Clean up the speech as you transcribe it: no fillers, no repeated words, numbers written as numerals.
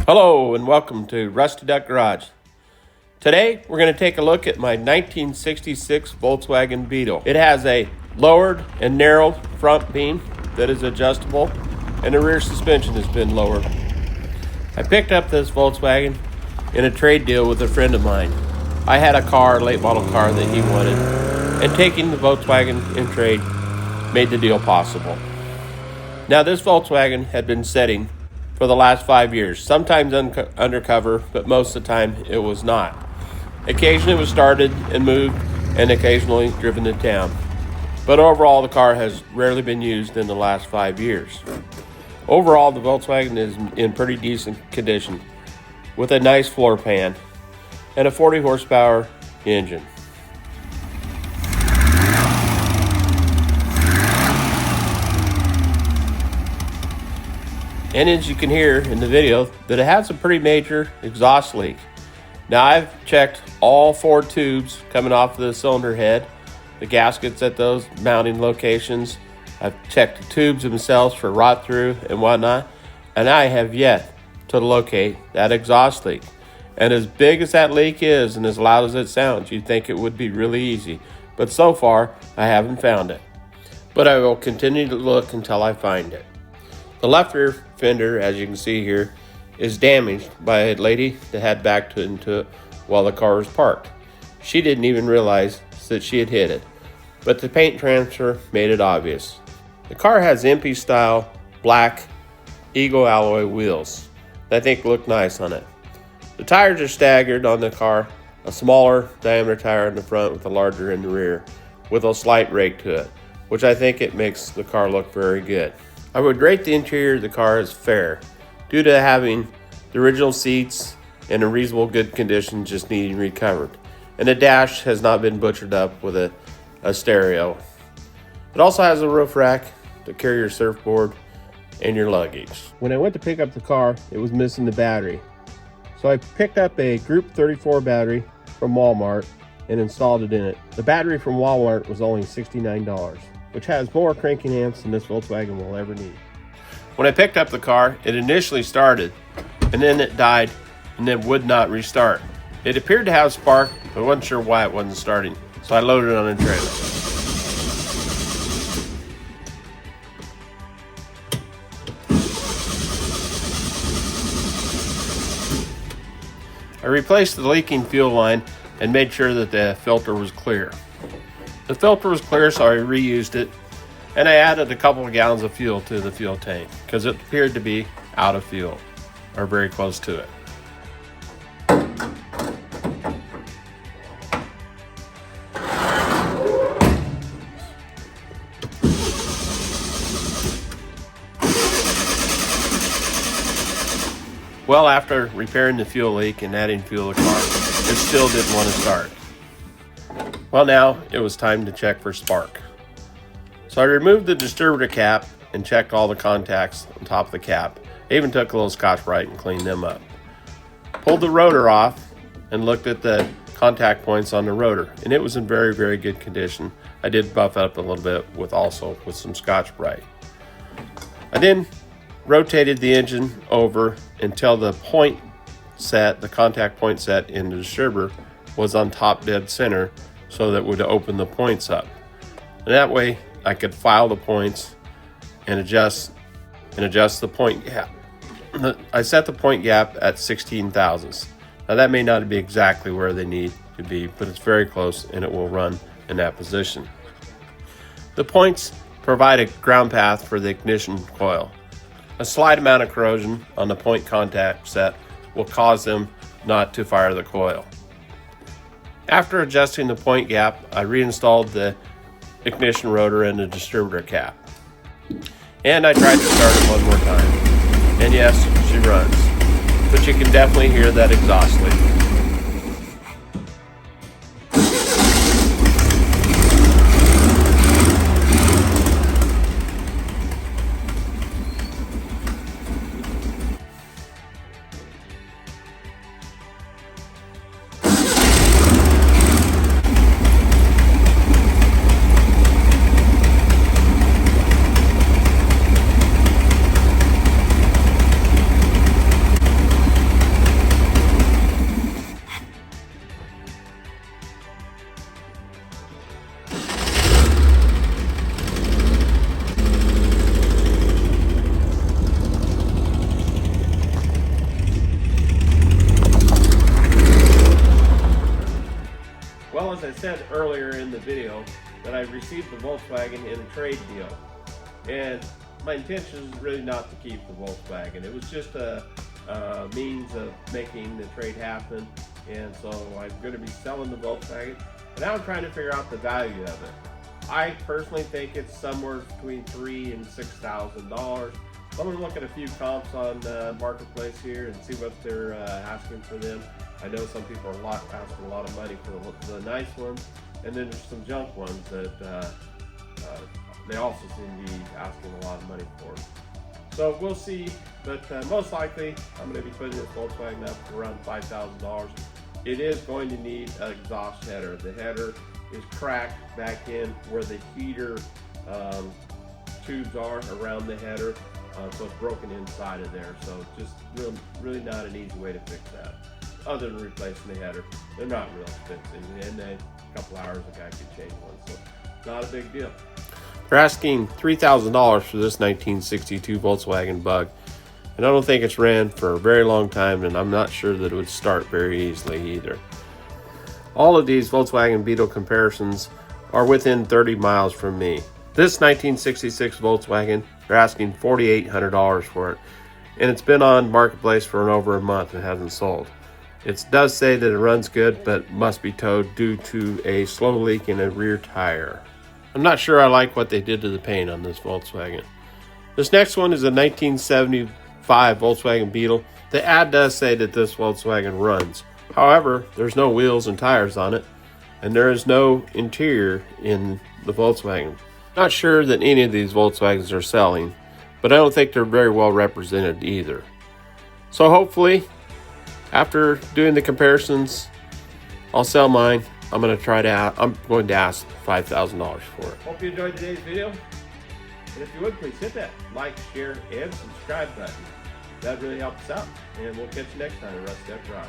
Hello and welcome to Rusty Duck Garage. Today we're going to take a look at my 1966 Volkswagen Beetle. It has a lowered and narrowed front beam that is adjustable, and the rear suspension has been lowered. I picked up this Volkswagen in a trade deal with a friend of mine. I had a car, late model car that he wanted, and taking the Volkswagen in trade made the deal possible. Now this Volkswagen had been sitting for the last 5 years, sometimes undercover, but most of the time it was not. Occasionally it was started and moved, and occasionally driven to town. But overall, the car has rarely been used in the last 5 years. Overall, the Volkswagen is in pretty decent condition, with a nice floor pan and a 40 horsepower engine. And as you can hear in the video, that it has a pretty major exhaust leak. Now I've checked all 4 tubes coming off the cylinder head, the gaskets at those mounting locations. I've checked the tubes themselves for rot through and whatnot, and I have yet to locate that exhaust leak. And as big as that leak is and as loud as it sounds, you'd think it would be really easy. But so far, I haven't found it. But I will continue to look until I find it. The left rear fender, as you can see here, is damaged by a lady that had backed into it while the car was parked. She didn't even realize that she had hit it, but the paint transfer made it obvious. The car has Empi style black Eagle alloy wheels that I think look nice on it. The tires are staggered on the car, a smaller diameter tire in the front with a larger in the rear, with a slight rake to it, which I think it makes the car look very good. I would rate the interior of the car as fair, due to having the original seats in a reasonable good condition, just needing recovered. And the dash has not been butchered up with a stereo. It also has a roof rack to carry your surfboard and your luggage. When I went to pick up the car, it was missing the battery. So I picked up a Group 34 battery from Walmart and installed it in it. The battery from Walmart was only $69. Which has more cranking amps than this Volkswagen will ever need. When I picked up the car, it initially started, and then it died, and then would not restart. It appeared to have spark, but I wasn't sure why it wasn't starting, so I loaded it on a trailer. I replaced the leaking fuel line and made sure that the filter was clear. The filter was clear, so I reused it, and I added a couple of gallons of fuel to the fuel tank because it appeared to be out of fuel, or very close to it. Well, after repairing the fuel leak and adding fuel to the car, it still didn't want to start. Well, now it was time to check for spark. So I removed the distributor cap and checked all the contacts on top of the cap. I even took a little Scotch-Brite and cleaned them up. Pulled the rotor off and looked at the contact points on the rotor, and it was in very, very good condition. I did buff it up a little bit with some Scotch-Brite. I then rotated the engine over until the point set, the contact point set in the distributor was on top dead center, so that would open the points up. And that way I could file the points and adjust the point gap. I set the point gap at 16 thousandths. Now that may not be exactly where they need to be, but it's very close and it will run in that position. The points provide a ground path for the ignition coil. A slight amount of corrosion on the point contact set will cause them not to fire the coil. After adjusting the point gap, I reinstalled the ignition rotor and the distributor cap. And I tried to start it one more time. And yes, she runs. But you can definitely hear that exhaust leak. said earlier in the video that I received the Volkswagen in a trade deal. And my intention is really not to keep the Volkswagen. It was just a means of making the trade happen. And so I'm going to be selling the Volkswagen. And now I'm trying to figure out the value of it. I personally think it's somewhere between $3,000 and $6,000. So I'm going to look at a few comps on Marketplace here and see what they're asking for them. I know some people are asking a lot of money for the nice ones, and then there's some junk ones that they also seem to be asking a lot of money for. So we'll see, but most likely I'm going to be putting this Volkswagen up for around $5,000. It is going to need an exhaust header. The header is cracked back in where the heater tubes are around the header, so it's broken inside of there. So just really not an easy way to fix that, other than replacing the header. They're not real expensive, and in a couple hours a guy could change one, so not a big deal. They're asking $3,000 for this 1962 Volkswagen Bug, and I don't think it's ran for a very long time, and I'm not sure that it would start very easily either. All of these Volkswagen Beetle comparisons are within 30 miles from me. This 1966 Volkswagen, they're asking $4,800 for it, and it's been on Marketplace for over a month and hasn't sold. It does say that it runs good, but must be towed due to a slow leak in a rear tire. I'm not sure I like what they did to the paint on this Volkswagen. This next one is a 1975 Volkswagen Beetle. The ad does say that this Volkswagen runs. However, there's no wheels and tires on it, and there is no interior in the Volkswagen. Not sure that any of these Volkswagens are selling, but I don't think they're very well represented either. So hopefully, after doing the comparisons, I'll sell mine. I'm going to ask $5,000 for it. Hope you enjoyed today's video. And if you would, please hit that like, share, and subscribe button. That really helps out. And we'll catch you next time at Rust Garage.